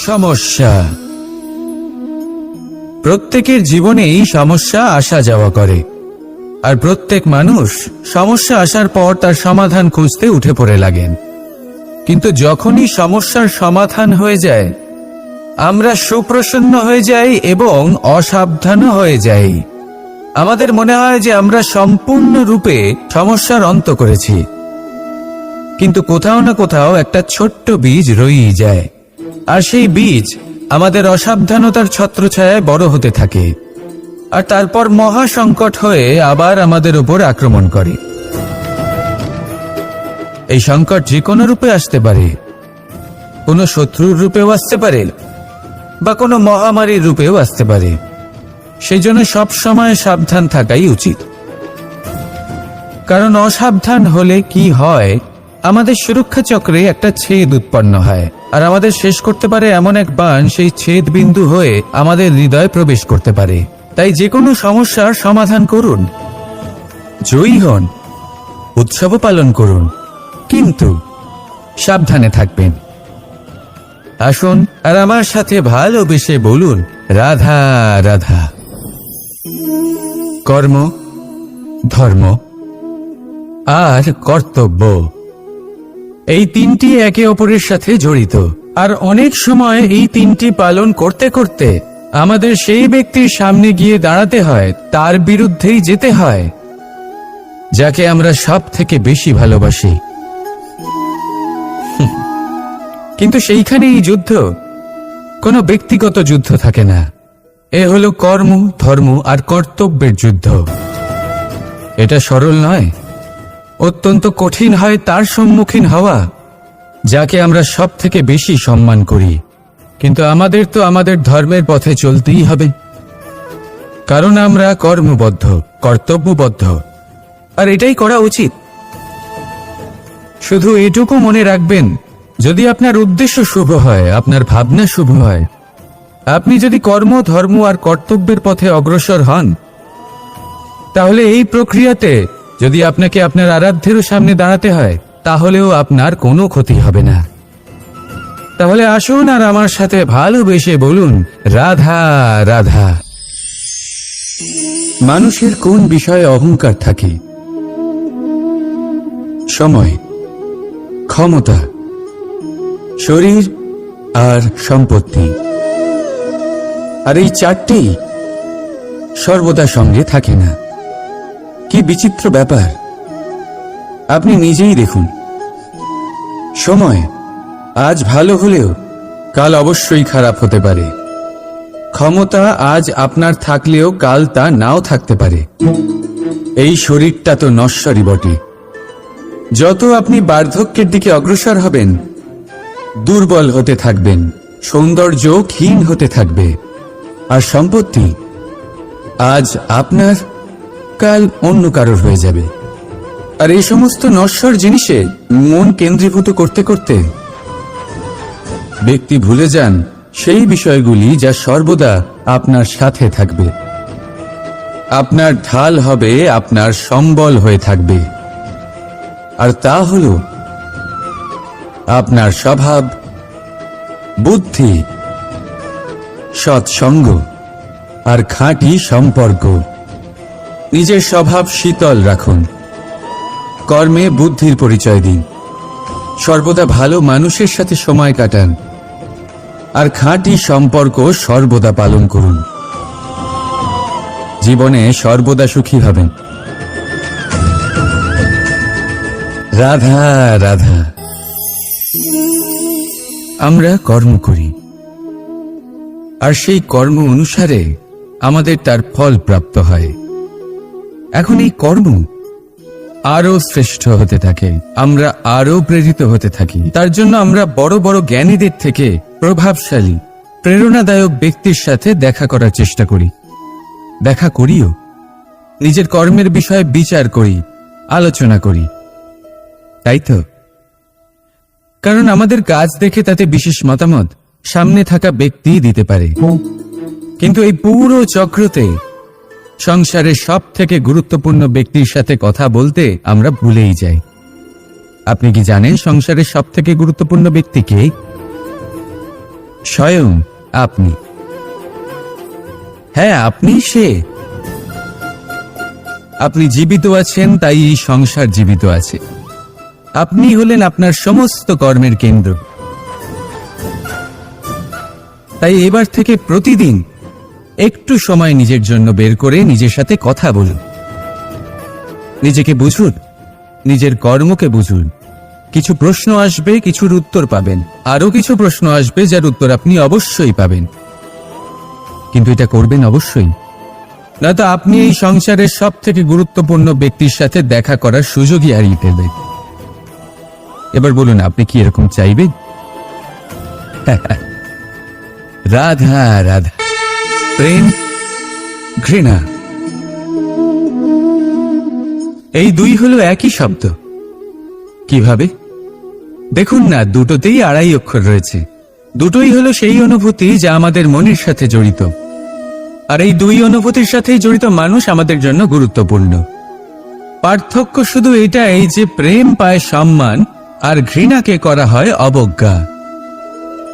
সমস্যা। প্রত্যেকের জীবনেই সমস্যা আসা যাওয়া করে, আর প্রত্যেক মানুষ সমস্যা আসার পর তার সমাধান খুঁজতে উঠে পড়ে লাগেন। কিন্তু যখনই সমস্যার সমাধান হয়ে যায়, আমরা সুপ্রসন্ন হয়ে যাই এবং অসাবধানও হয়ে যাই। আমাদের মনে হয় যে আমরা সম্পূর্ণরূপে সমস্যার অন্ত করেছি, কিন্তু কোথাও না কোথাও একটা ছোট্ট বীজ রয়েই যায়, আর সেই বীজ আমাদের অসাবধানতার ছত্রছায়ায় বড় হতে থাকে, আর তারপর মহা সংকট হয়ে আবার আমাদের উপর আক্রমণ করে। এই সংকট যে কোনো রূপে আসতে পারে, কোনো শত্রুর রূপেও আসতে পারে, বা কোনো মহামারীর রূপেও আসতে পারে। সেই জন্য সবসময় সাবধান থাকাই উচিত, কারণ অসাবধান হলে কি হয়, আমাদের সুরক্ষা চক্রে একটা ছেদ উৎপন্ন হয়, আর আমাদের শেষ করতে পারে এমন এক বাণ সেই ছেদ বিন্দু হয়ে আমাদের হৃদয়ে প্রবেশ করতে পারে। তাই যে কোনো সমস্যার সমাধান করুন, জয়ী হন, উৎসব পালন করুন, কিন্তু সাবধানে থাকবেন। আসুন আর আমার সাথে ভালোবেসে বলুন, রাধা রাধা। কর্ম, ধর্ম আর কর্তব্য, এই তিনটি একে অপরের সাথে জড়িত, আর অনেক সময় এই তিনটি পালন করতে করতে আমাদের সেই ব্যক্তির সামনে গিয়ে দাঁড়াতে হয়, তার বিরুদ্ধেই যেতে হয়, যাকে আমরা সব থেকে বেশি ভালোবাসি। কিন্তু সেইখানেই যুদ্ধ, কোনো ব্যক্তিগত যুদ্ধ থাকে না। এ হলো কর্ম, ধর্ম আর কর্তব্যের যুদ্ধ। এটা সরল নয়, অত্যন্ত কঠিন হয় তার সম্মুখীন হওয়া, যাকে আমরা সব থেকে বেশি সম্মান করি। কিন্তু আমাদের তো আমাদের ধর্মের পথে চলতেই হবে, কারণ আমরা কর্মবদ্ধ, কর্তব্যবদ্ধ, আর এটাই করা উচিত। শুধু এটুকু মনে রাখবেন, যদি আপনার উদ্দেশ্য শুভ হয়, আপনার ভাবনা শুভ হয়, আপনি যদি কর্ম, ধর্ম আর কর্তব্যের পথে অগ্রসর হন, তাহলে এই প্রক্রিয়াতে যদি আপনাকে আপনার আরাধ্যেরও সামনে দাঁড়াতে হয়, তাহলেও আপনার কোনো ক্ষতি হবে না। তাহলে আসুন আর আমার সাথে ভালোবেসে বলুন, রাধা রাধা। মানুষের কোন বিষয়ে অহংকার থাকে? সময়, ক্ষমতা, শরীর আর সম্পত্তি। আর এই চারটেই সর্বদা সঙ্গে থাকে না। কি বিচিত্র ব্যাপার! আপনি নিজেই দেখুন, সময় আজ ভালো হলেও কাল অবশ্যই খারাপ হতে পারে। ক্ষমতা আজ আপনার থাকলেও কাল তা নাও থাকতে পারে। এই শরীরটা তো নশ্বরই বটে। যত আপনি বার্ধক্যের দিকে অগ্রসর হবেন, দুর্বল হতে থাকবেন, সৌন্দর্য ক্ষীণ হতে থাকবে। আর সম্পত্তি আজ আপনার, কাল অন্য কারোর হয়ে যাবে। আর এই সমস্ত নশ্বর জিনিসে মন কেন্দ্রীভূত করতে করতে ব্যক্তি ভুলে যান সেই বিষয়গুলি যা সর্বদা আপনার সাথে থাকবে, আপনার ঢাল হবে, আপনার সম্বল হয়ে থাকবে। আর তা হল আপনার স্বভাব, বুদ্ধি, সৎসঙ্গ আর খাঁটি সম্পর্ক। নিজের স্বভাব শীতল রাখুন, কর্মে বুদ্ধির পরিচয় দিন, সর্বদা ভালো মানুষের সাথে সময় কাটান, আর খাঁটি সম্পর্ক সর্বদা পালন করুন। জীবনে সর্বদা সুখী হবেন। রাধা রাধা। আমরা কর্ম করি, আর সেই কর্ম অনুসারে আমাদের তার ফল প্রাপ্ত হয়। এখন এই কর্ম আরো শ্রেষ্ঠ হতে থাকে, আমরা আরো প্রেরিত হতে থাকি। তার জন্য আমরা বড় বড় জ্ঞানীদের থেকে প্রভাবশালী, প্রেরণাদায়ক ব্যক্তির সাথে দেখা করার চেষ্টা করি, দেখা করিও। নিজের কর্মের বিষয়ে বিচার করি, আলোচনা করি, তাই তো? কারণ আমাদের কাজ দেখে তাতে বিশেষ মতামত সামনে থাকা ব্যক্তি দিতে পারে। কিন্তু এই পুরো চক্রতে সংসারের সব থেকে গুরুত্বপূর্ণ ব্যক্তির সাথে কথা বলতে আমরা ভুলেই যাই। আপনি কি জানেন সংসারের সব থেকে গুরুত্বপূর্ণ ব্যক্তি কে? স্বয়ং আপনি। হ্যাঁ, আপনি সে। আপনি জীবিত আছেন, তাই এই সংসার জীবিত আছে। আপনি হলেন আপনার সমস্ত কর্মের কেন্দ্র। তাই এবার থেকে প্রতিদিন একটু সময় নিজের জন্য বের করে নিজের সাথে কথা বলুন। নিজেকে বুঝুন, নিজের কর্মকে বুঝুন। কিছু প্রশ্ন আসবে, কিছুর উত্তর পাবেন। আরো কিছু প্রশ্ন আসবে যার উত্তর আপনি অবশ্যই পাবেন, কিন্তু এটা করবেন অবশ্যই, নয়তো আপনি এই সংসারের সব থেকে গুরুত্বপূর্ণ ব্যক্তির সাথে দেখা করার সুযোগই হারিয়ে ফেলবেন। এবার বলুন, আপনি কি এরকম চাইবেন? রাধা রাধা, প্রেম, ঘৃণা, এই দুই হলো একই শব্দ। কিভাবে? দেখুন না, দুটোতেই 2.5 অক্ষর রয়েছে। দুটোই হলো সেই অনুভূতি যা আমাদের মনের সাথে জড়িত, আর এই দুই অনুভূতির সাথেই জড়িত মানুষ আমাদের জন্য গুরুত্বপূর্ণ। পার্থক্য শুধু এটাই যে প্রেম পায় সম্মান আর ঘৃণাকে করা হয় অবজ্ঞা।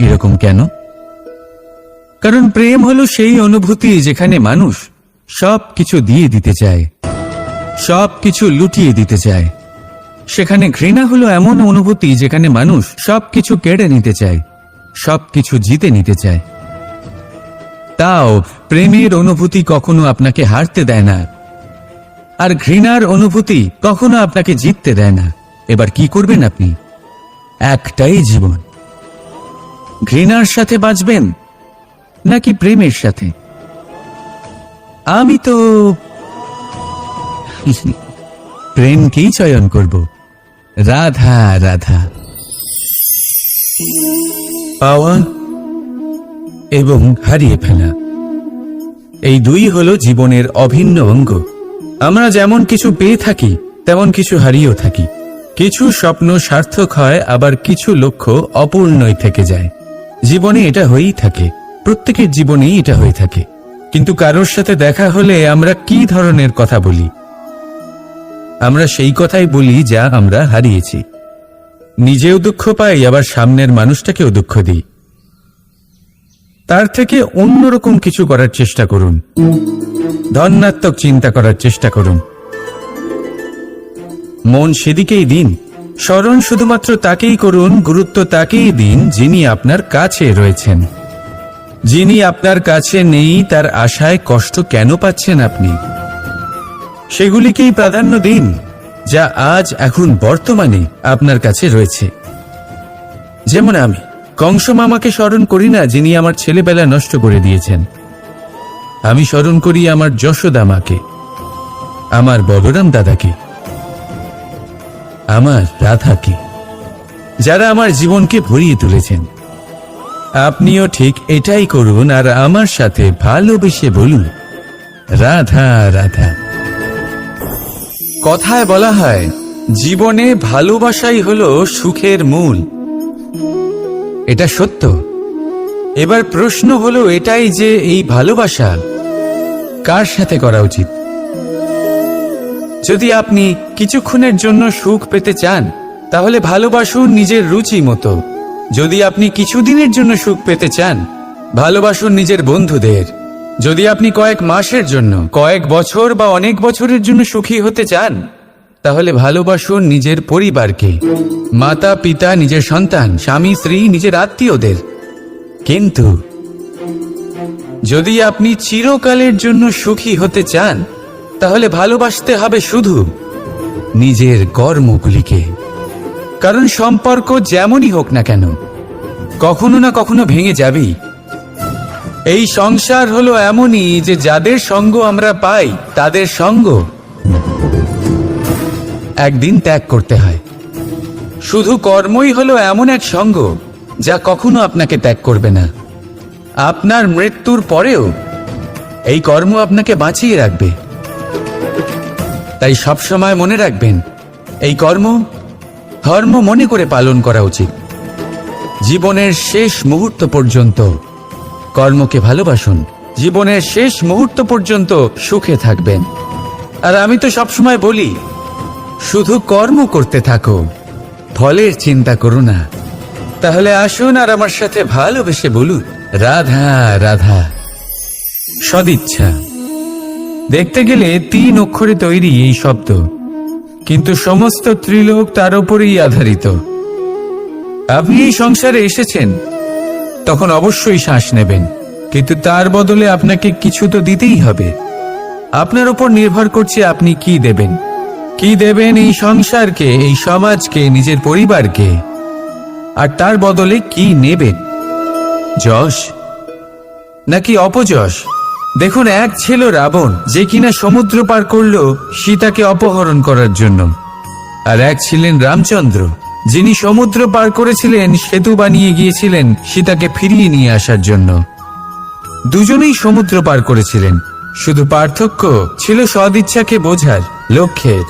এরকম কেন? কারণ প্রেম হলো সেই অনুভূতি যেখানে মানুষ সব কিছু দিয়ে দিতে চায়, সব কিছু লুটিয়ে দিতে চায়। সেখানে ঘৃণা হলো এমন অনুভূতি যেখানে মানুষ সবকিছু কেড়ে নিতে চায়, সবকিছু জিতে নিতে চায়। তাও প্রেমের অনুভূতি কখনো আপনাকে হারতে দেয় না, আর ঘৃণার অনুভূতি কখনো আপনাকে জিততে দেয় না। এবার কি করবেন আপনি? একটাই জীবন। ঘৃণার সাথে বাঁচবেন নাকি প্রেমের সাথে? আমি তো প্রেমকেই চয়ন করব। রাধা রাধা। পাওয়া এবং হারিয়ে ফেলা, এই দুই হলো জীবনের অভিন্ন অঙ্গ। আমরা যেমন কিছু পেয়ে থাকি, তেমন কিছু হারিয়েও থাকি। কিছু স্বপ্ন সার্থক হয়, আবার কিছু লক্ষ্য অপূর্ণই থেকে যায়। জীবনে এটা হয়েই থাকে, প্রত্যেকের জীবনেই এটা হয়ে থাকে। কিন্তু কারোর সাথে দেখা হলে আমরা কি ধরনের কথা বলি? আমরা সেই কথাই বলি যা আমরা হারিয়েছি। নিজেও দুঃখ পাই, আবার সামনের মানুষটাকেও দুঃখ দিই। তার থেকে অন্যরকম কিছু করার চেষ্টা করুন, ধনাত্মক চিন্তা করার চেষ্টা করুন। মন সেদিকেই দিন। স্মরণ শুধুমাত্র তাকেই করুন, গুরুত্ব তাকেই দিন যিনি আপনার কাছে রয়েছেন। যিনি আপনার কাছে নেই তার আশায় কষ্ট কেন পাচ্ছেন আপনি? সেগুলিকেই প্রাধান্য দিন যা আজ এখন বর্তমানে আপনার কাছে রয়েছে। যেমন আমি কংস মামাকে স্মরণ করি না, যিনি আমার ছেলেবেলা নষ্ট করে দিয়েছেন। আমি স্মরণ করি আমার যশোদা মাকে, আমার বলরাম দাদাকে, আমার রাধাকে, যারা আমার জীবনকে ভরিয়ে তুলেছেন। আপনিও ঠিক এটাই করুন, আর আমার সাথে ভালোবেসে বলুন, রাধা রাধা। কথায় বলা হয়, জীবনে ভালোবাসাই হলো সুখের মূল। এটা সত্য। এবার প্রশ্ন হলো এটাই যে এই ভালোবাসা কার সাথে করা উচিত? যদি আপনি কিছুক্ষণের জন্য সুখ পেতে চান, তাহলে ভালোবাসুন নিজের রুচি মতো। যদি আপনি কিছুদিনের জন্য সুখ পেতে চান, ভালোবাসুন নিজের বন্ধুদের। যদি আপনি কয়েক মাসের জন্য, কয়েক বছর বা অনেক বছরের জন্য সুখী হতে চান, তাহলে ভালোবাসুন নিজের পরিবারকে, মাতা পিতা, নিজের সন্তান, স্বামী স্ত্রী, নিজের আত্মীয়দের। কিন্তু যদি আপনি চিরকালের জন্য সুখী হতে চান, তাহলে ভালোবাসতে হবে শুধু নিজের কর্মগুলিকে। কারণ সম্পর্ক যেমনই হোক না কেন, কখনো না কখনো ভেঙে যাবেই। এই সংসার হলো এমনই যে যাদের সঙ্গ আমরা পাই, তাদের সঙ্গ একদিন ত্যাগ করতে হয়। শুধু কর্মই হলো এমন এক সঙ্গ যা কখনো আপনাকে ত্যাগ করবে না। আপনার মৃত্যুর পরেও এই কর্ম আপনাকে বাঁচিয়ে রাখবে। তাই সবসময় মনে রাখবেন, এই কর্ম ধর্ম মনে করে পালন করা উচিত। জীবনের শেষ মুহূর্ত পর্যন্ত কর্মকে ভালোবাসুন। জীবনের শেষ মুহূর্ত পর্যন্ত সুখে থাকবেন। আর আমি তো সবসময় বলি, শুধু কর্ম করতে থাকো, ফলের চিন্তা করো না। তাহলে আসুন আর আমার সাথে ভালোবেসে বলুন, রাধা রাধা। সদিচ্ছা। দেখতে গেলে 3 অক্ষরে তৈরি এই শব্দ, কিন্তু সমস্ত ত্রিলোক তার উপরেই আধারিত। আপনি এই সংসারে এসেছেন, তখন অবশ্যই শ্বাস নেবেন, কিন্তু তার বদলে আপনাকে কিছু তো দিতেই হবে। আপনার উপর নির্ভর করছে আপনি কি দেবেন। কি দেবেন এই সংসারকে, এই সমাজকে, নিজের পরিবারকে, আর তার বদলে কি নেবেন? যশ নাকি অপযশ? দেখুন, এক ছিল রাবণ, যে কিনা সমুদ্র পার করল সীতাকে অপহরণ করার জন্য, আর এক ছিলেন রামচন্দ্র, যিনি সমুদ্র পার করেছিলেন, সেতু বানিয়ে গিয়েছিলেন সীতাকে ফিরিয়ে নিয়ে আসার জন্য। দুজনেই সমুদ্র পার করেছিলেন, শুধু পার্থক্য ছিল সদিচ্ছাকে বোঝার, লক্ষ্যের।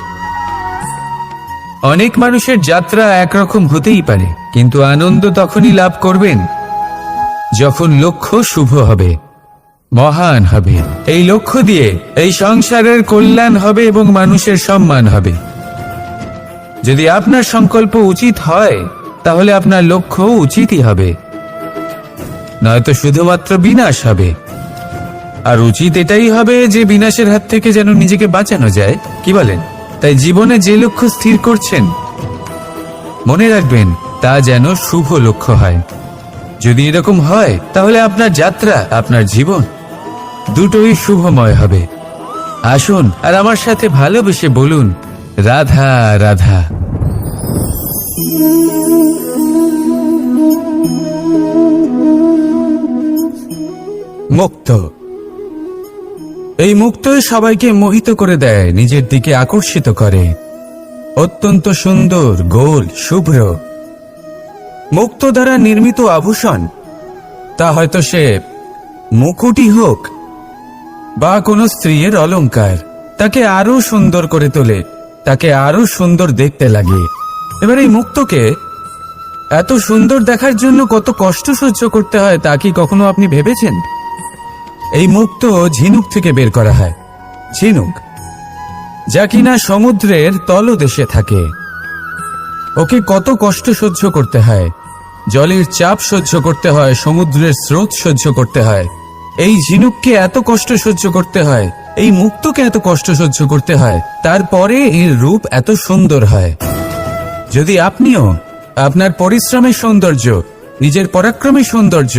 অনেক মানুষের যাত্রা একরকম হতেই পারে, কিন্তু আনন্দ তখনই লাভ করবেন যখন লক্ষ্য শুভ হবে, মহান হবে। এই লক্ষ্য দিয়ে এই সংসারের কল্যাণ হবে এবং মানুষের সম্মান হবে। যদি আপনার সংকল্প উচিত হয়, তাহলে আপনার লক্ষ্য উচিতই হবে, নয়তো শুধুমাত্র বিনাশ হবে। আর উচিত এটাই হবে যে বিনাশের হাত থেকে যেন নিজেকে বাঁচানো যায়, কি বলেন? তাই জীবনে যে লক্ষ্য স্থির করছেন, মনে রাখবেন তা যেন শুভ লক্ষ্য হয়। যদি এরকম হয়, তাহলে আপনার যাত্রা, আপনার জীবন দুটোই শুভময় হবে। আসুন আর আমার সাথে ভালোবেসে বলুন, রাধা রাধা। মুক্ত। এই মুক্তই সবাইকে মোহিত করে দেয়, নিজের দিকে আকর্ষিত করে। অত্যন্ত সুন্দর, গোল, শুভ্র। মুক্ত দ্বারা নির্মিত আভূষণ, তা হয়তো সে মুকুটই হোক বা কোনো স্ত্রীর অলংকার, তাকে আরো সুন্দর করে তোলে, তাকে আরো সুন্দর দেখতে লাগে। এবার এই মুক্তকে এত সুন্দর দেখার জন্য কত কষ্ট সহ্য করতে হয়, তা কি কখনো আপনি ভেবেছেন? এই মুক্ত ঝিনুক থেকে বের করা হয়, ঝিনুক যা কিনা সমুদ্রের তলদেশে থাকে। ওকে কত কষ্ট সহ্য করতে হয়, জলের চাপ সহ্য করতে হয়, সমুদ্রের স্রোত সহ্য করতে হয়। এই ঝিনুককে এত কষ্ট সহ্য করতে হয়, এই মুক্তকে এত কষ্ট সহ্য করতে হয়, তারপরে এর রূপ এত সুন্দর হয়। যদি আপনিও আপনার পরিশ্রমের সৌন্দর্য, নিজের পরাক্রমের সৌন্দর্য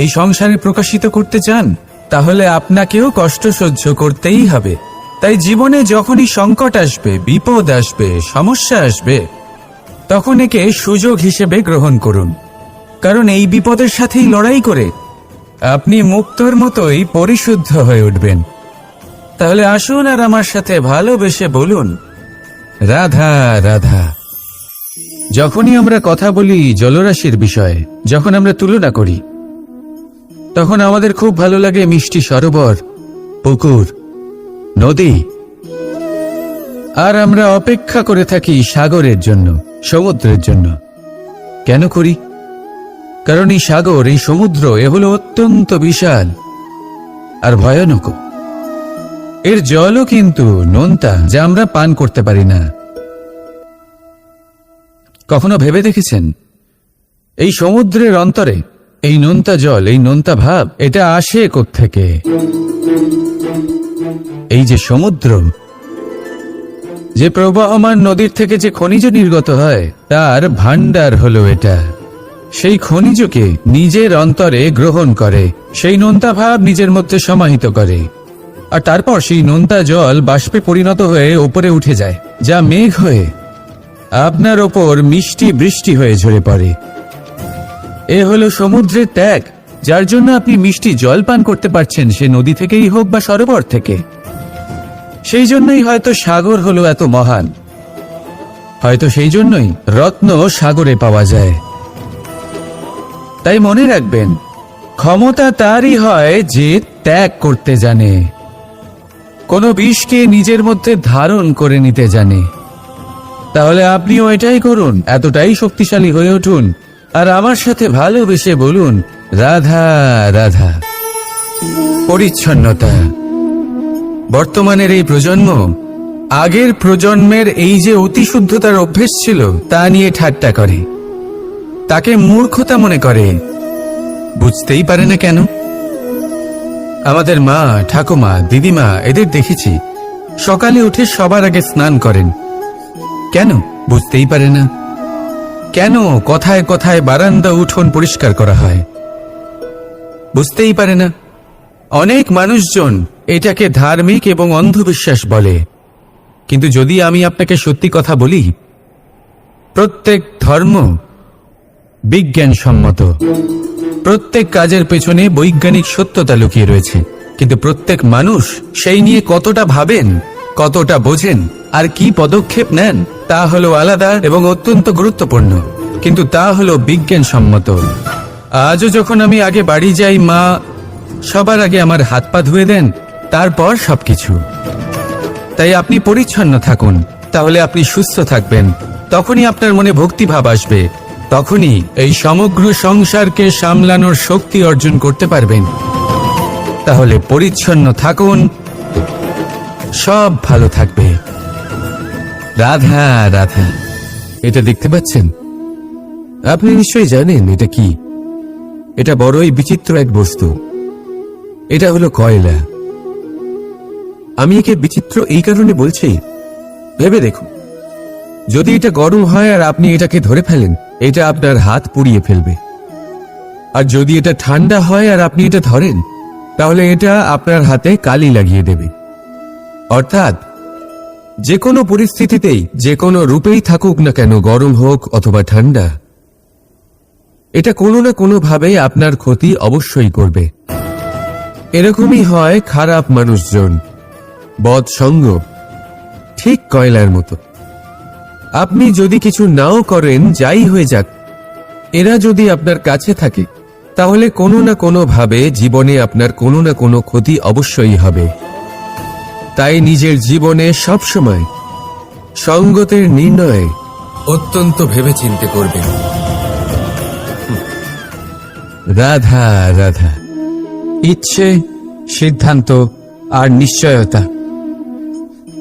এই সংসারে প্রকাশিত করতে চান, তাহলে আপনাকেও কষ্ট সহ্য করতেই হবে। তাই জীবনে যখনই সংকট আসবে, বিপদ আসবে, সমস্যা আসবে, তখন একে সুযোগ হিসেবে গ্রহণ করুন। কারণ এই বিপদের সাথেই লড়াই করে আপনি মুক্তর মতোই পরিশুদ্ধ হয়ে উঠবেন। তাহলে আসুন আর আমার সাথে ভালোবেসে বলুন, রাধা রাধা। যখনই আমরা কথা বলি জলরাশির বিষয়ে, যখন আমরা তুলনা করি, তখন আমাদের খুব ভালো লাগে মিষ্টি সরোবর, পুকুর, নদী। আর আমরা অপেক্ষা করে থাকি সাগরের জন্য, সমুদ্রের জন্য। কেন করি? কারণ এই সাগর, এই সমুদ্র, এ হলো অত্যন্ত বিশাল আর ভয়ানক। এর জলও কিন্তু নোনতা, যা আমরা পান করতে পারি না। কখনো ভেবে দেখেছেন এই সমুদ্রের অন্তরে এই নোনতা জল, এই নোনতা ভাব, এটা আসে কোত্থেকে? এই যে সমুদ্র, যে প্রবাহমান নদীর থেকে যে খনিজ নির্গত হয়, তার ভান্ডার হলো এটা। সেই খনিজকে নিজের অন্তরে গ্রহণ করে, সেই নোনতা ভাব নিজের মধ্যে সমাহিত করে, আর তারপর সেই নোনতা জল বাষ্পে পরিণত হয়ে ওপরে উঠে যায়, যা মেঘ হয়ে আপনার ওপর মিষ্টি বৃষ্টি হয়ে ঝরে পড়ে। এ হলো সমুদ্রের ত্যাগ, যার জন্য আপনি মিষ্টি জল পান করতে পারছেন, সে নদী থেকেই হোক বা সরোবর থেকে। সেই জন্যই হয়তো সাগর হলো এত মহান, হয়তো সেই জন্যই রত্ন সাগরে পাওয়া যায়। তাই মনে রাখবেন, ক্ষমতা তারই হয় যে ত্যাগ করতে জানে, কোনো বিষকে নিজের মধ্যে ধারণ করে নিতে জানে। তাহলে আপনিও এটাই করুন, এতটাই শক্তিশালী হয়ে উঠুন, আর আমার সাথে ভালোবেসে বলুন, রাধা রাধা। পরিচ্ছন্নতা। বর্তমানের এই প্রজন্ম আগের প্রজন্মের এই যে অতি শুদ্ধতার অভ্যেস ছিল, তা নিয়ে ঠাট্টা করে। তাকে মূর্খতা মনে করে। বুঝতেই পারে না কেন। আমাদের মা, ঠাকুমা, দিদিমা এদের দেখেছি সকালে উঠে সবার আগে স্নান করেন। কেন? বুঝতেই পারে না। কেন কথায় কথায় বারান্দা উঠোন পরিষ্কার করা হয়? বুঝতেই পারে না। অনেক মানুষজন এটাকে ধার্মিক এবং অন্ধবিশ্বাস বলে, কিন্তু যদি আমি আপনাকে সত্যি কথা বলি, প্রত্যেক ধর্ম বিজ্ঞানসম্মত। প্রত্যেক কাজের পেছনে বৈজ্ঞানিক সত্যতা লুকিয়ে রয়েছে, কিন্তু প্রত্যেক মানুষ সেই নিয়ে কতটা ভাবেন, কতটা বোঝেন আর কি পদক্ষেপ নেন তা হলো আলাদা এবং অত্যন্ত গুরুত্বপূর্ণ, কিন্তু তা হলো বিজ্ঞানসম্মত। আজও যখন আমি আগে বাড়ি যাই, মা সবার আগে আমার হাত পা ধুয়ে দেন, তারপর সবকিছু। তাই আপনি পরিচ্ছন্ন থাকুন, তাহলে আপনি সুস্থ থাকবেন। তখনই আপনার মনে ভক্তিভাব আসবে, তখনই এই সমগ্র সংসারকে সামলানোর শক্তি অর্জন করতে পারবেন। তাহলে পরিচ্ছন্ন থাকুন, সব ভালো থাকবে। রাধা রাধা। এটা দেখতে পাচ্ছেন? আপনি নিশ্চয়ই জানেন এটা কি। এটা বড়ই বিচিত্র এক বস্তু। এটা হলো কয়লা। আমি একে বিচিত্র এই কারণে বলছি, ভেবে দেখুন, যদি এটা গরম হয় আর আপনি এটাকে ধরে ফেলেন, এটা আপনার হাত পুড়িয়ে ফেলবে। আর যদি এটা ঠান্ডা হয় আর আপনি এটা ধরেন, তাহলে এটা আপনার হাতে কালি লাগিয়ে দেবে। অর্থাৎ যে কোনো পরিস্থিতিতেই, যে কোনো রূপেই থাকুক না কেন, গরম হোক অথবা ঠান্ডা, এটা কোনো না কোনো ভাবে আপনার ক্ষতি অবশ্যই করবে। এরকমই হয় খারাপ মানুষজন, বদসঙ্গ, ঠিক কয়লার মতো। আপনি যদি কিছু নাও করেন, যাই হয়ে যাক, এরা যদি আপনার কাছে থাকে, তাহলে কোনো না কোনো ভাবে জীবনে আপনার কোনো না কোনো ক্ষতি অবশ্যই হবে। তাই নিজের জীবনে সবসময় সঙ্গতের নির্ণয় অত্যন্ত ভেবেচিন্তে করবেন। রাধা রাধা। ইচ্ছে, সিদ্ধান্ত আর নিশ্চয়তা,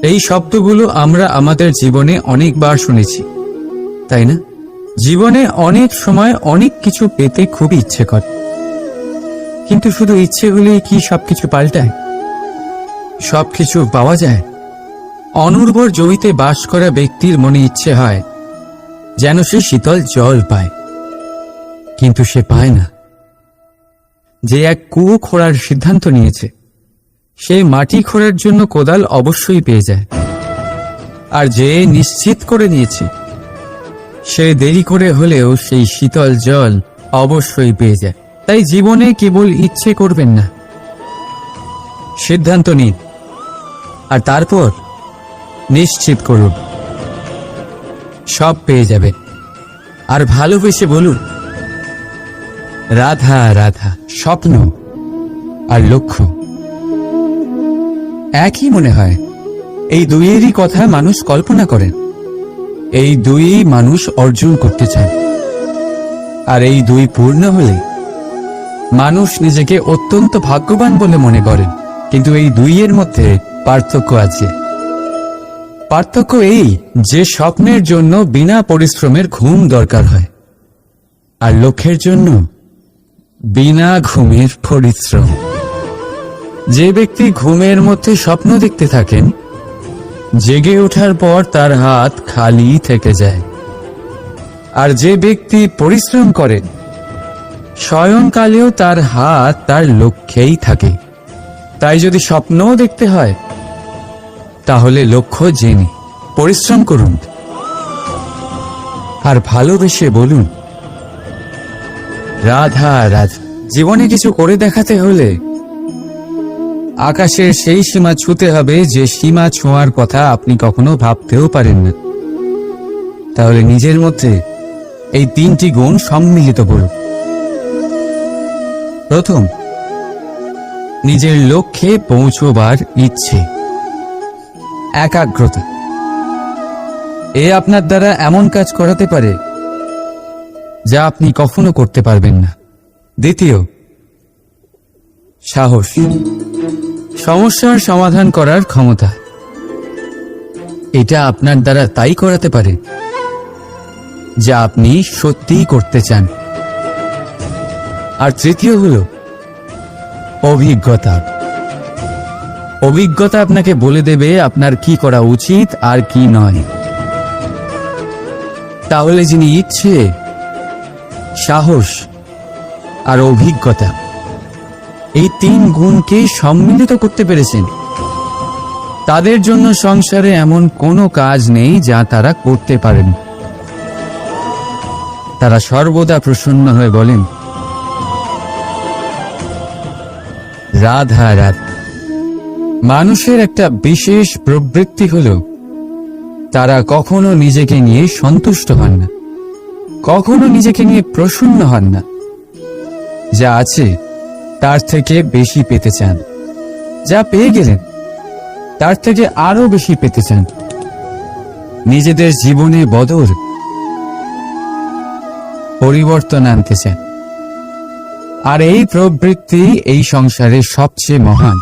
এই শব্দগুলো আমরা আমাদের জীবনে অনেকবার শুনেছি, তাই না? জীবনে অনেক সময় অনেক কিছু পেতে খুব ইচ্ছে করে, কিন্তু শুধু ইচ্ছে হলেই কি সবকিছু পাল্টায়? সবকিছু পাওয়া যায়? অনুর্বর জমিতে বাস করা ব্যক্তির মনে ইচ্ছে হয় যেন সে শীতল জল পায়, কিন্তু সে পায় না। যে এক কুয়ো খোঁড়ার সিদ্ধান্ত নিয়েছে, সে মাটি খোঁড়ার জন্য কোদাল অবশ্যই পেয়ে যায়। আর যে নিশ্চিত করে নিয়েছে, সে দেরি করে হলেও সেই শীতল জল অবশ্যই পেয়ে যায়। তাই জীবনে কেবল ইচ্ছে করবেন না, সিদ্ধান্ত নিন আর তারপর নিশ্চিত করুন, সব পেয়ে যাবে। আর ভালোবেসে বলুন, রাধা রাধা। স্বপ্ন আর লক্ষ্য একই মনে হয়। এই দুইয়েরই কথা মানুষ কল্পনা করেন, এই দুই মানুষ অর্জন করতে চান। আর এই দুই পূর্ণ হলে মানুষ নিজেকে অত্যন্ত ভাগ্যবান বলে মনে করেন। কিন্তু এই দুইয়ের মধ্যে পার্থক্য আছে। পার্থক্য এই যে স্বপ্নের জন্য বিনা পরিশ্রমের ঘুম দরকার হয়, আর লক্ষ্যের জন্য বিনা ঘুমের পরিশ্রম। যে ব্যক্তি ঘুমের মধ্যে স্বপ্ন দেখতে থাকেন, জেগে ওঠার পর তার হাত খালি থেকে যায়। আর যে ব্যক্তি পরিশ্রম করেন, শয়নকালেও তার হাত তার লক্ষ্যেই থাকে। তাই যদি স্বপ্নও দেখতে হয়, তাহলে লক্ষ্য জেনে পরিশ্রম করুন আর ভালোবেসে বলুন, রাধা রাধা। জীবনে কিছু করে দেখাতে হলে আকাশের সেই সীমা ছুঁতে হবে যে সীমা ছোঁয়ার কথা আপনি কখনো ভাবতেও পারেন না। তাহলে নিজের মধ্যে এই তিনটি গুণ সম্মিলিত করুন। প্রথম, নিজের লক্ষ্যে পৌঁছবার ইচ্ছে, একাগ্রতা। এ আপনার দ্বারা এমন কাজ করাতে পারে যা আপনি কখনো করতে পারবেন না। দ্বিতীয়, সাহস, সমস্যার সমাধান করার ক্ষমতা। এটা আপনার দ্বারা তাই করাতে পারে যা আপনি সত্যিই করতে চান। আর তৃতীয় হলো অভিজ্ঞতা। অভিজ্ঞতা আপনাকে বলে দেবে আপনার কি করা উচিত আর কি নয়। তাহলে যিনি ইচ্ছে, সাহস আর অভিজ্ঞতা এই 3 গুণকে সম্মিলিত করতে পেরেছেন, তাদের জন্য সংসারে এমন কোনো কাজ নেই যা তারা করতে পারেন। তারা সর্বদা প্রসন্ন হয়ে বলেন, রাধা রাধা। মানুষের একটা বিশেষ প্রবৃত্তি হল তারা কখনো নিজেকে নিয়ে সন্তুষ্ট হন না, কখনো নিজেকে নিয়ে প্রসন্ন হন না। যা আছে তার থেকে বেশি পেতে চান, যা পেয়ে গেলেন তার থেকে আরো বেশি পেতে চান। নিজেদের জীবনে বদল, পরিবর্তন আনতে চান। আর এই প্রবৃত্তি এই সংসারের সবচেয়ে মহান,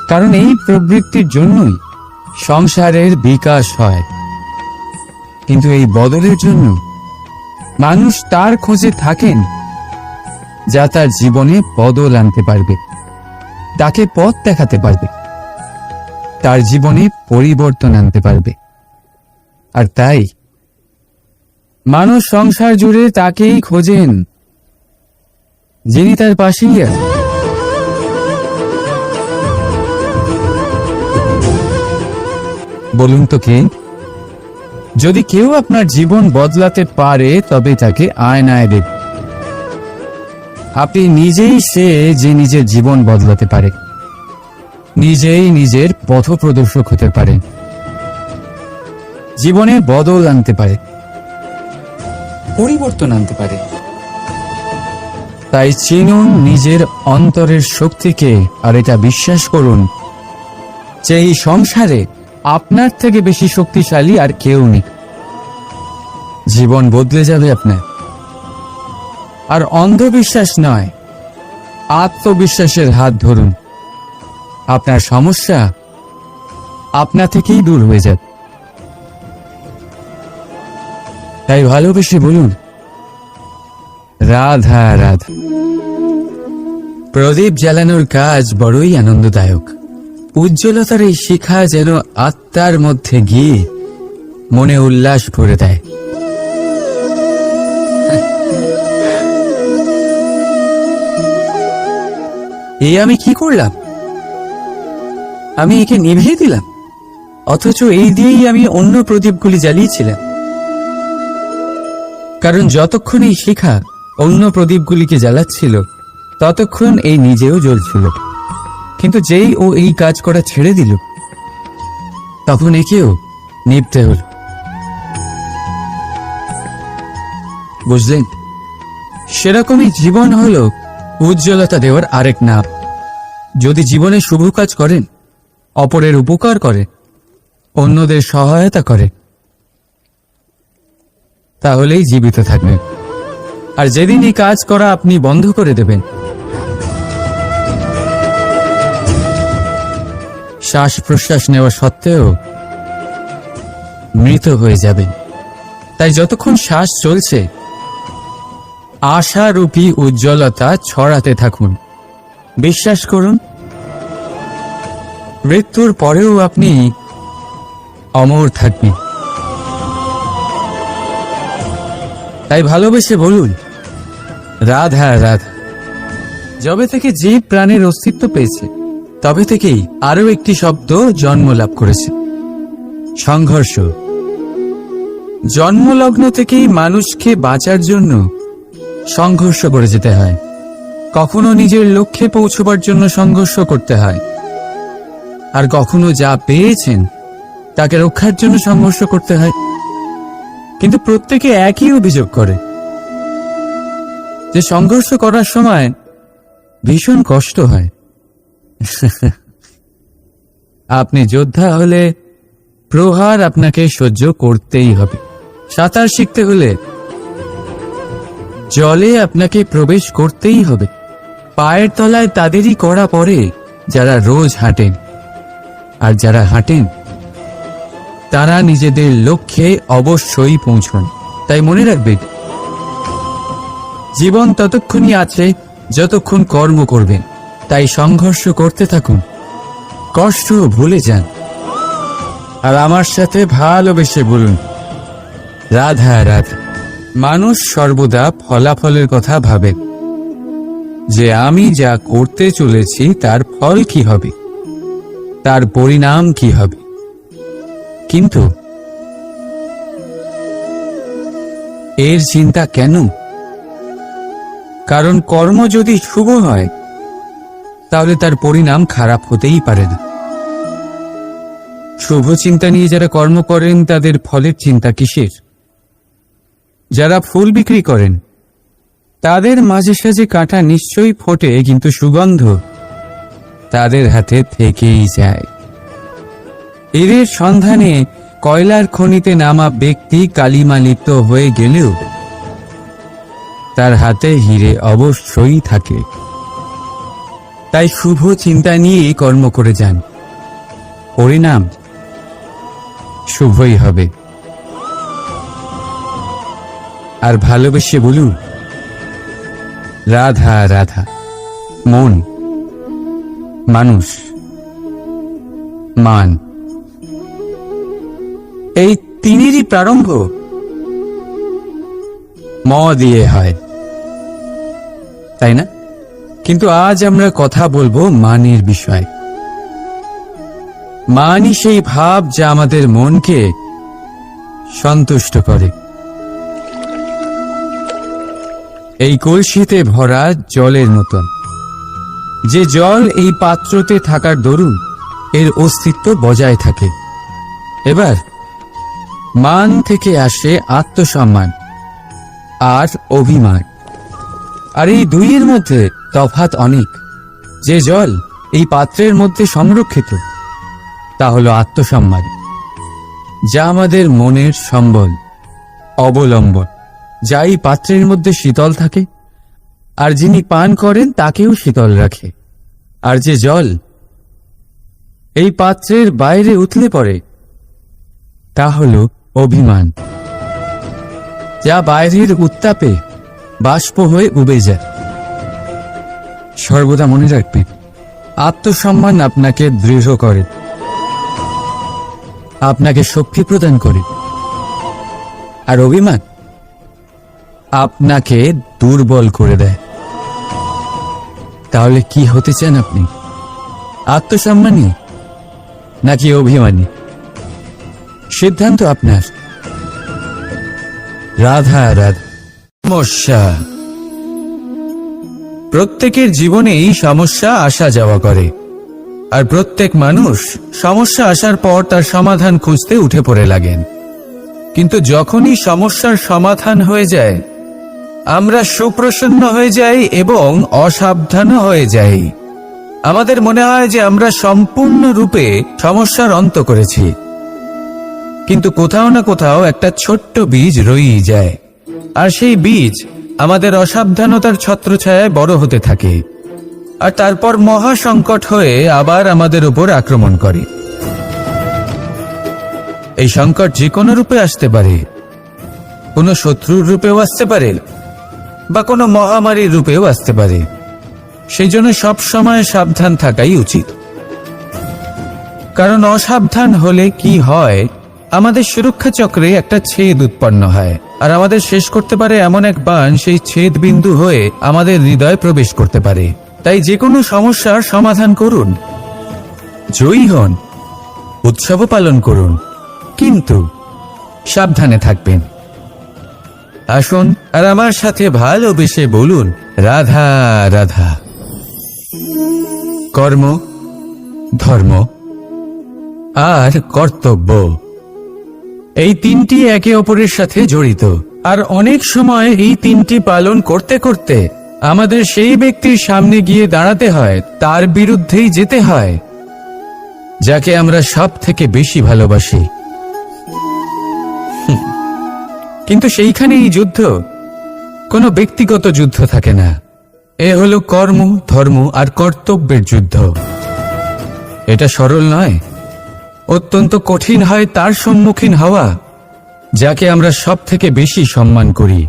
কারণ এই প্রবৃত্তির জন্যই সংসারের বিকাশ হয়। কিন্তু এই বদলের জন্য মানুষ তার খোঁজে থাকেন যা তার জীবনে বদল আনতে পারবে, তাকে পথ দেখাতে পারবে, তার জীবনে পরিবর্তন আনতে পারবে। আর তাই মানুষ সংসার জুড়ে তাকেই খোঁজেন যিনি তার পাশেই আছেন। বলুন তো কে? যদি কেউ আপনার জীবন বদলাতে পারে তবে তাকে আয়নায় দেখ। আপনি নিজেই সে যে নিজের জীবন বদলাতে পারে, নিজেই নিজের পথপ্রদর্শক হতে পারে, জীবনে বদল আনতে পারে, পরিবর্তন আনতে পারে। তাই চিনুন নিজের অন্তরের শক্তিকে, আর এটা বিশ্বাস করুন যে এই সংসারে আপনার থেকে বেশি শক্তিশালী আর কেউ নেই। জীবন বদলে যাবে আপনার। আর অন্ধবিশ্বাস নয়, আত্মবিশ্বাসের হাত ধরুন। আপনার সমস্যা আপনা থেকেই দূর হয়ে যাবে। তাই ভালোবেসে বলুন, রাধা রাধা। প্রদীপ জ্বালানোর কাজ বড়ই আনন্দদায়ক। উজ্জ্বলতার এই শিখা যেন আত্মার মধ্যে গিয়ে মনে উল্লাস ভরে দেয়। এই আমি কি করলাম? আমি একে নিভিয়ে দিলাম, অথচ এই দিয়েই আমি অন্য প্রদীপগুলি জ্বালিয়েছিলাম। কারণ যতক্ষণ এই শিখা অন্য প্রদীপগুলিকে জ্বালাচ্ছিল ততক্ষণ এই নিজেও জ্বলছিল। কিন্তু যেই ও এই কাজ করা ছেড়ে দিল তখন একেও নিভতে হল। বুঝলেন? সেরকমই জীবন হলো উজ্জ্বলতা দেওয়ার আরেক নাম। যদি জীবনে শুভ কাজ করেন, অপরের উপকার করে, অন্যদের সহায়তা করে, তাহলেই জীবিত থাকবেন। আর যেদিন এই কাজ করা আপনি বন্ধ করে দেবেন, শ্বাস প্রশ্বাস নেওয়া সত্ত্বেও মৃত হয়ে যাবেন। তাই যতক্ষণ শ্বাস চলছে আশারূপী উজ্জ্বলতা ছড়াতে থাকুন। বিশ্বাস করুন, মৃত্যুর পরেও আপনি অমর থাকবেন। তাই ভালোবেসে বলুন, রাধা রাধা। যবে থেকে জীব প্রাণের অস্তিত্ব পেয়েছে তবে থেকেই আরো একটি শব্দ জন্ম লাভ করেছে, সংঘর্ষ। জন্মলগ্ন থেকেই মানুষকে বাঁচার জন্য সংঘর্ষ করে যেতে হয়। কখনো নিজের লক্ষ্যে পৌঁছবার জন্য সংঘর্ষ করতে হয়, আর কখনো যা পেয়েছেন তাকে রক্ষার জন্য সংঘর্ষ করতে হয়। কিন্তু প্রত্যেকে একই অভিযোগ করে যে সংঘর্ষ করার সময় ভীষণ কষ্ট হয়। আপনি যোদ্ধা হলে প্রহার আপনাকে সহ্য করতেই হবে। সাঁতার শিখতে হলে জলে আপনাকে প্রবেশ করতেই হবে। পায়ের তলায় তাদেরই কড়া পড়ে যারা রোজ হাঁটেন, আর যারা হাঁটেন তারা নিজেদের লক্ষ্যে অবশ্যই পৌঁছন। তাই মনে রাখবেন, জীবন ততক্ষণই আছে যতক্ষণ কর্ম করবেন। তাই সংঘর্ষ করতে থাকুন, কষ্ট ভুলে যান, আর আমার সাথে ভালোবেসে বলুন, রাধা রাধা। মানুষ সর্বদা ফলাফলের কথা ভাবে, যে আমি যা করতে চলেছি তার ফল কি হবে, তার পরিণাম কি হবে। কিন্তু এর চিন্তা কেন? কারণ কর্ম যদি শুভ হয় তাহলে তার পরিণাম খারাপ হতেই পারে না। শুভ চিন্তা নিয়ে যারা কর্ম করেন তাদের ফলের চিন্তা কিসের? যারা ফুল বিক্রি করেন তাদের মাঝে সাঝে কাঁটা নিশ্চয়ই ফোটে, কিন্তু সুগন্ধ তাদের হাতে থেকেই যায়। এর সন্ধানে কয়লার খনিতে নামা ব্যক্তি কালিমা লিপ্ত হয়ে গেলেও তার হাতে হিরে অবশ্যই থাকে। তাই শুভ চিন্তা নিয়ে কর্ম করে যান, পরিণাম শুভই হবে। আর ভালোবেসে বলুন, রাধা রাধা। মন, মানুষ, মান, এই তিনেরই প্রারম্ভ ম দিয়ে হয়, তাই না? কিন্তু আজ আমরা কথা বলবো মানের বিষয়। মানই সেই ভাব যা আমাদের মনকে সন্তুষ্ট করে। এই কলসিতে ভরা জলের মতন, যে জল এই পাত্রতে থাকার দরুন এর অস্তিত্ব বজায় থাকে। এবার মান থেকে আসে আত্মসম্মান আর অভিমান, আর এই দুইয়ের মধ্যে তফাৎ অনেক। যে জল এই পাত্রের মধ্যে সংরক্ষিত তা হলো আত্মসম্মান, যা আমাদের মনের সম্বল, অবলম্বন, যা এই পাত্রের মধ্যে শীতল থাকে, আর যিনি পান করেন তাকেও শীতল রাখে। আর যে জল এই পাত্রের বাইরে উতলে পড়ে তা হলো অভিমান, যা বাইরের উত্তাপে বাষ্প হয়ে উবে যায়। সর্বদা মনে রাখবেন, আত্মসম্মান আপনাকে দৃঢ় করে, আপনাকে শক্তি প্রদান করে, আর অভিমান আপনাকে দুর্বল করে দেয়। তাহলে কি হতে চান আপনি? আত্মসম্মানী নাকি অভিমানী? সিদ্ধান্ত আপনার। রাধা রাধা। সমস্যা, প্রত্যেকের জীবনেই সমস্যা আসা যাওয়া করে, আর প্রত্যেক মানুষ সমস্যা আসার পর তার সমাধান খুঁজতে উঠে পড়ে লাগেন। কিন্তু যখনই সমস্যার সমাধান হয়ে যায় আমরা সুপ্রসন্ন হয়ে যাই এবং অসাবধানও হয়ে যাই। আমাদের মনে হয় যে আমরা সম্পূর্ণরূপে সমস্যার অন্ত করেছি, কিন্তু কোথাও না কোথাও একটা ছোট্ট বীজ রয়েই যায়, আর সেই বীজ আমাদের অসাবধানতার ছত্রছায়ায় বড় হতে থাকে, আর তারপর মহা সংকট হয়ে আবার আমাদের উপর আক্রমণ করে। এই সংকট যে কোনো রূপে আসতে পারে, কোনো শত্রুর রূপেও আসতে পারে, বা কোনো মহামারীর রূপেও আসতে পারে। সেই জন্য সব সময় সাবধান থাকাই উচিত, কারণ অসাবধান হলে কি হয়, আমাদের সুরক্ষা চক্রে একটা ছেদ উৎপন্ন হয়, আর আমাদের শেষ করতে পারে এমন এক বাণ সেই ছেদ বিন্দু হয়ে আমাদের হৃদয়ে প্রবেশ করতে পারে। তাই যে কোনো সমস্যার সমাধান করুন, জয়ী হন, উৎসব পালন করুন, কিন্তু সাবধানে থাকবেন। আসুন আর আমার সাথে ভালোবেসে বলুন, রাধা রাধা। কর্ম, ধর্ম আর কর্তব্য, এই তিনটি একে অপরের সাথে জড়িত, আর অনেক সময় এই তিনটি পালন করতে করতে আমাদের সেই ব্যক্তির সামনে গিয়ে দাঁড়াতে হয়, তার বিরুদ্ধেই যেতে হয়, যাকে আমরা সব থেকে বেশি ভালোবাসি। কিন্তু সেইখানেই যুদ্ধ, কোনো ব্যক্তিগত যুদ্ধ থাকে না। এ হলো কর্ম, ধর্ম আর কর্তব্যের যুদ্ধ। এটা সরল নয়, অত্যন্ত কঠিন হয় তার সম্মুখীন হওয়া যাকে আমরা সব থেকে বেশি সম্মান করি।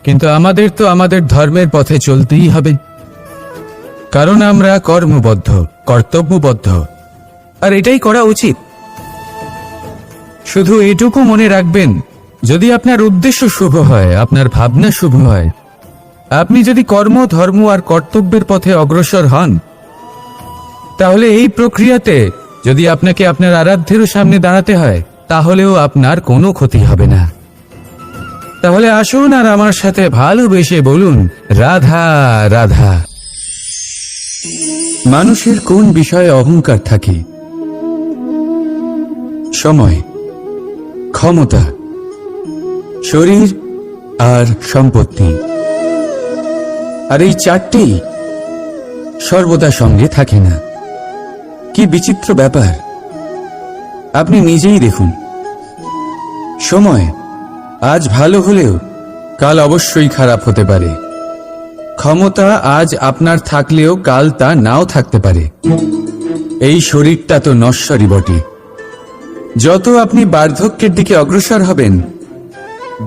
কিন্তু আমাদের তো আমাদের ধর্মের পথে চলতেই হবে, কারণ আমরা কর্মবদ্ধ, কর্তব্যবদ্ধ, আর এটাই করা উচিত। শুধু এটুকু মনে রাখবেন, যদি আপনার উদ্দেশ্য শুভ হয়, আপনার ভাবনা শুভ হয়, আপনি যদি কর্ম, ধর্ম আর কর্তব্যের পথে অগ্রসর হন, তাহলে এই প্রক্রিয়াতে যদি আপনাকে আপনার আরাধ্যেরও সামনে দাঁড়াতে হয়, তাহলেও আপনার কোনো ক্ষতি হবে না। তাহলে আসুন আর আমার সাথে ভালোবেসে বলুন, রাধা রাধা। মানুষের কোন বিষয়ে অহংকার থাকে? সময়, ক্ষমতা, শরীর আর সম্পত্তি। আর এই চারটি সর্বদা সঙ্গে থাকে না। কি বিচিত্র ব্যাপার! আপনি নিজেই দেখুন, সময় আজ ভালো হলেও কাল অবশ্যই খারাপ হতে পারে। ক্ষমতা আজ আপনার থাকলেও কাল তা নাও থাকতে পারে। এই শরীরটা তো নশ্বরই বটে। যত আপনি বার্ধক্যের দিকে অগ্রসর হবেন,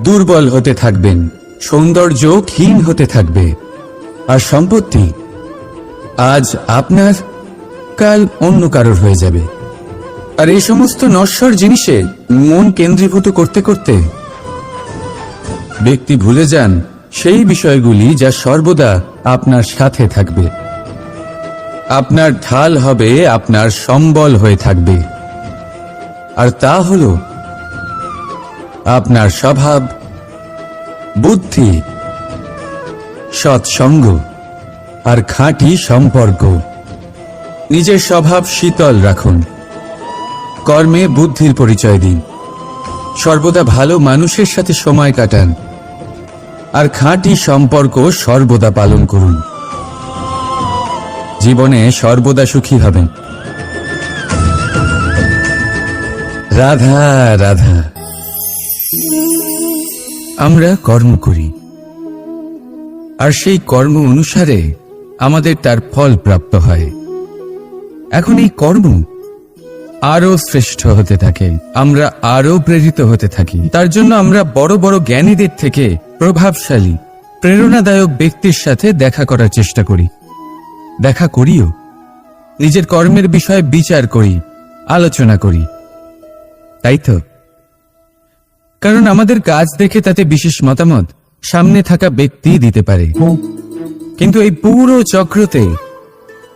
দুর্বল হতে থাকবেন, সৌন্দর্য ক্ষীণ হতে থাকবে। আর সম্পত্তি আজ আপনার, কাল অন্য কারোর হয়ে যাবে। আর এই সমস্ত নশ্বর জিনিসে মন কেন্দ্রীভূত করতে করতে ব্যক্তি ভুলে যান সেই বিষয়গুলি যা সর্বদা আপনার সাথে থাকবে, আপনার ঢাল হবে, আপনার সম্বল হয়ে থাকবে। আর তা হল আপনার স্বভাব, বুদ্ধি, সৎসঙ্গ আর খাঁটি সম্পর্ক। নিজের স্বভাব শীতল রাখুন, কর্মে বুদ্ধির পরিচয় দিন, সর্বদা ভালো মানুষের সাথে সময় কাটান, আর খাঁটি সম্পর্ক সর্বদা পালন করুন। জীবনে সর্বদা সুখী হবেন। রাধা রাধা। আমরা কর্ম করি, আর সেই কর্ম অনুসারে আমাদের তার ফল প্রাপ্ত হয়। এখন এই কর্ম আরো শ্রেষ্ঠ হতে থাকে, আমরা আরো প্রেরিত হতে থাকি। তার জন্য আমরা বড় বড় জ্ঞানীদের থেকে প্রভাবশালী, প্রেরণাদায়ক ব্যক্তির সাথে দেখা করার চেষ্টা করি, দেখা করিও। নিজের কর্মের বিষয়ে বিচার করি, আলোচনা করি, তাই তো? কারণ আমাদের কাজ দেখে তাতে বিশেষ মতামত সামনে থাকা ব্যক্তি দিতে পারে। কিন্তু এই পুরো চক্রতে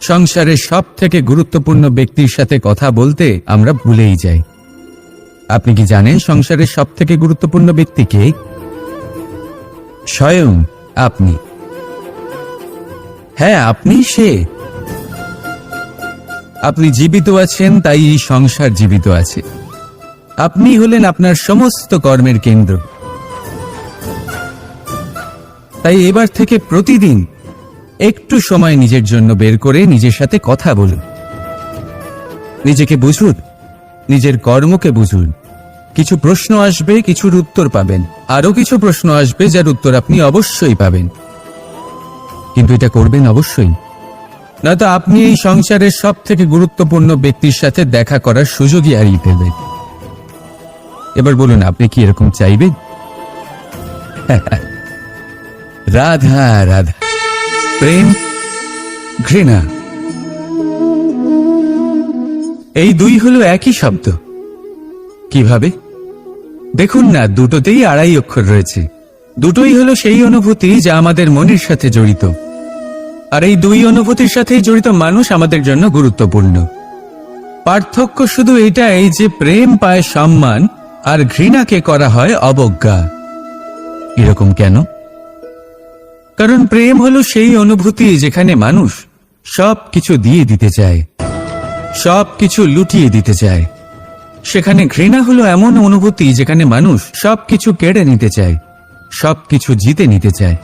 সংসারের সব থেকে গুরুত্বপূর্ণ ব্যক্তির সাথে কথা বলতে আমরা ভুলেই যাই। আপনি কি জানেন সংসারের সব থেকে গুরুত্বপূর্ণ ব্যক্তি কে? স্বয়ং আপনি। হ্যাঁ, আপনি সে। আপনি জীবিত আছেন, তাই এই সংসার জীবিত আছে। আপনি হলেন আপনার সমস্ত কর্মের কেন্দ্র। তাই এবার থেকে প্রতিদিন একটু সময় নিজের জন্য বের করে নিজের সাথে কথা বলুন। নিজেকে বুঝুন, নিজের কর্মকে বুঝুন। কিছু প্রশ্ন আসবে, কিছুর উত্তর পাবেন। আরো কিছু প্রশ্ন আসবে যার উত্তর আপনি অবশ্যই পাবেন। কিন্তু এটা করবেন অবশ্যই, নয়তো আপনি এই সংসারের সব থেকে গুরুত্বপূর্ণ ব্যক্তির সাথে দেখা করার সুযোগই হারিয়ে ফেলবেন। এবার বলুন, আপনি কি এরকম চাইবেন? রাধা রাধা। প্রেম, ঘৃণা, এই দুই হলো একই শব্দ। কিভাবে? দেখুন না, দুটোতেই আড়াই অক্ষর রয়েছে। দুটোই হলো সেই অনুভূতি যা আমাদের মনের সাথে জড়িত। আর এই দুই অনুভূতির সাথেই জড়িত মানুষ আমাদের জন্য গুরুত্বপূর্ণ। পার্থক্য শুধু এটাই যে প্রেম পায় সম্মান, আর ঘৃণাকে করা হয় অবজ্ঞা। এরকম কেন? কারণ প্রেম হলো সেই অনুভূতি যেখানে মানুষ সব কিছু দিয়ে দিতে চায়, সব কিছু লুটিয়ে দিতে চায়। সেখানে ঘৃণা হলো এমন অনুভূতি যেখানে মানুষ সবকিছু কেড়ে নিতে চায়, সবকিছু জিতে নিতে চায়।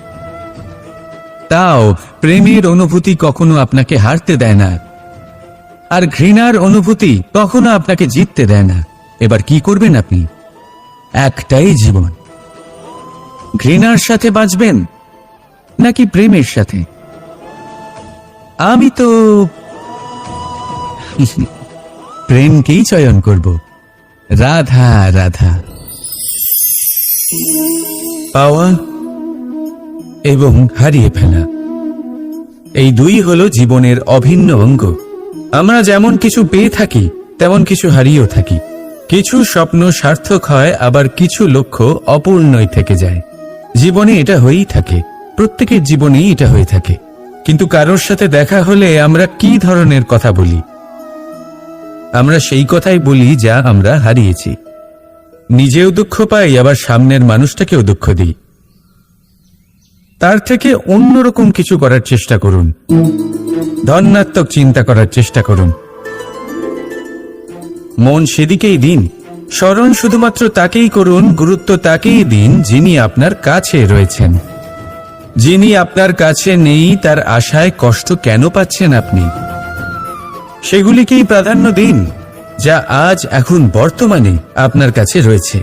তাও প্রেমের অনুভূতি কখনো আপনাকে হারতে দেয় না, আর ঘৃণার অনুভূতি কখনো আপনাকে জিততে দেয় না। এবার কি করবেন আপনি? একটাই জীবন। ঘৃণার সাথে বাঁচবেন নাকি প্রেমের সাথে? আমি তো প্রেমকেই চয়ন করব। রাধা রাধা। পাওয়া এবং হারিয়ে ফেলা, এই দুই হলো জীবনের অভিন্ন অঙ্গ। আমরা যেমন কিছু পেয়ে থাকি তেমন কিছু হারিয়েও থাকি। কিছু স্বপ্ন সার্থক হয়, আবার কিছু লক্ষ্য অপূর্ণই থেকে যায়। জীবনে এটা হয়েই থাকে, প্রত্যেকের জীবনেই এটা হয়ে থাকে। কিন্তু কারোর সাথে দেখা হলে আমরা কি ধরনের কথা বলি? আমরা সেই কথাই বলি যা আমরা হারিয়েছি। নিজেও দুঃখ পাই, আবার সামনের মানুষটাকেও দুঃখ দিই। তার থেকে অন্যরকম কিছু করার চেষ্টা করুন, ধনাত্মক চিন্তা করার চেষ্টা করুন। মন সেদিকেই দিন, স্মরণ শুধুমাত্র তাকেই করুন, গুরুত্ব তাকেই দিন যিনি আপনার কাছে রয়েছেন। যিনি আপনার কাছে নেই তার আশায় কষ্ট কেন পাচ্ছেন আপনি? সেগুলিকেই প্রাধান্য দিন যা আজ এখন বর্তমানে আপনার কাছে রয়েছে।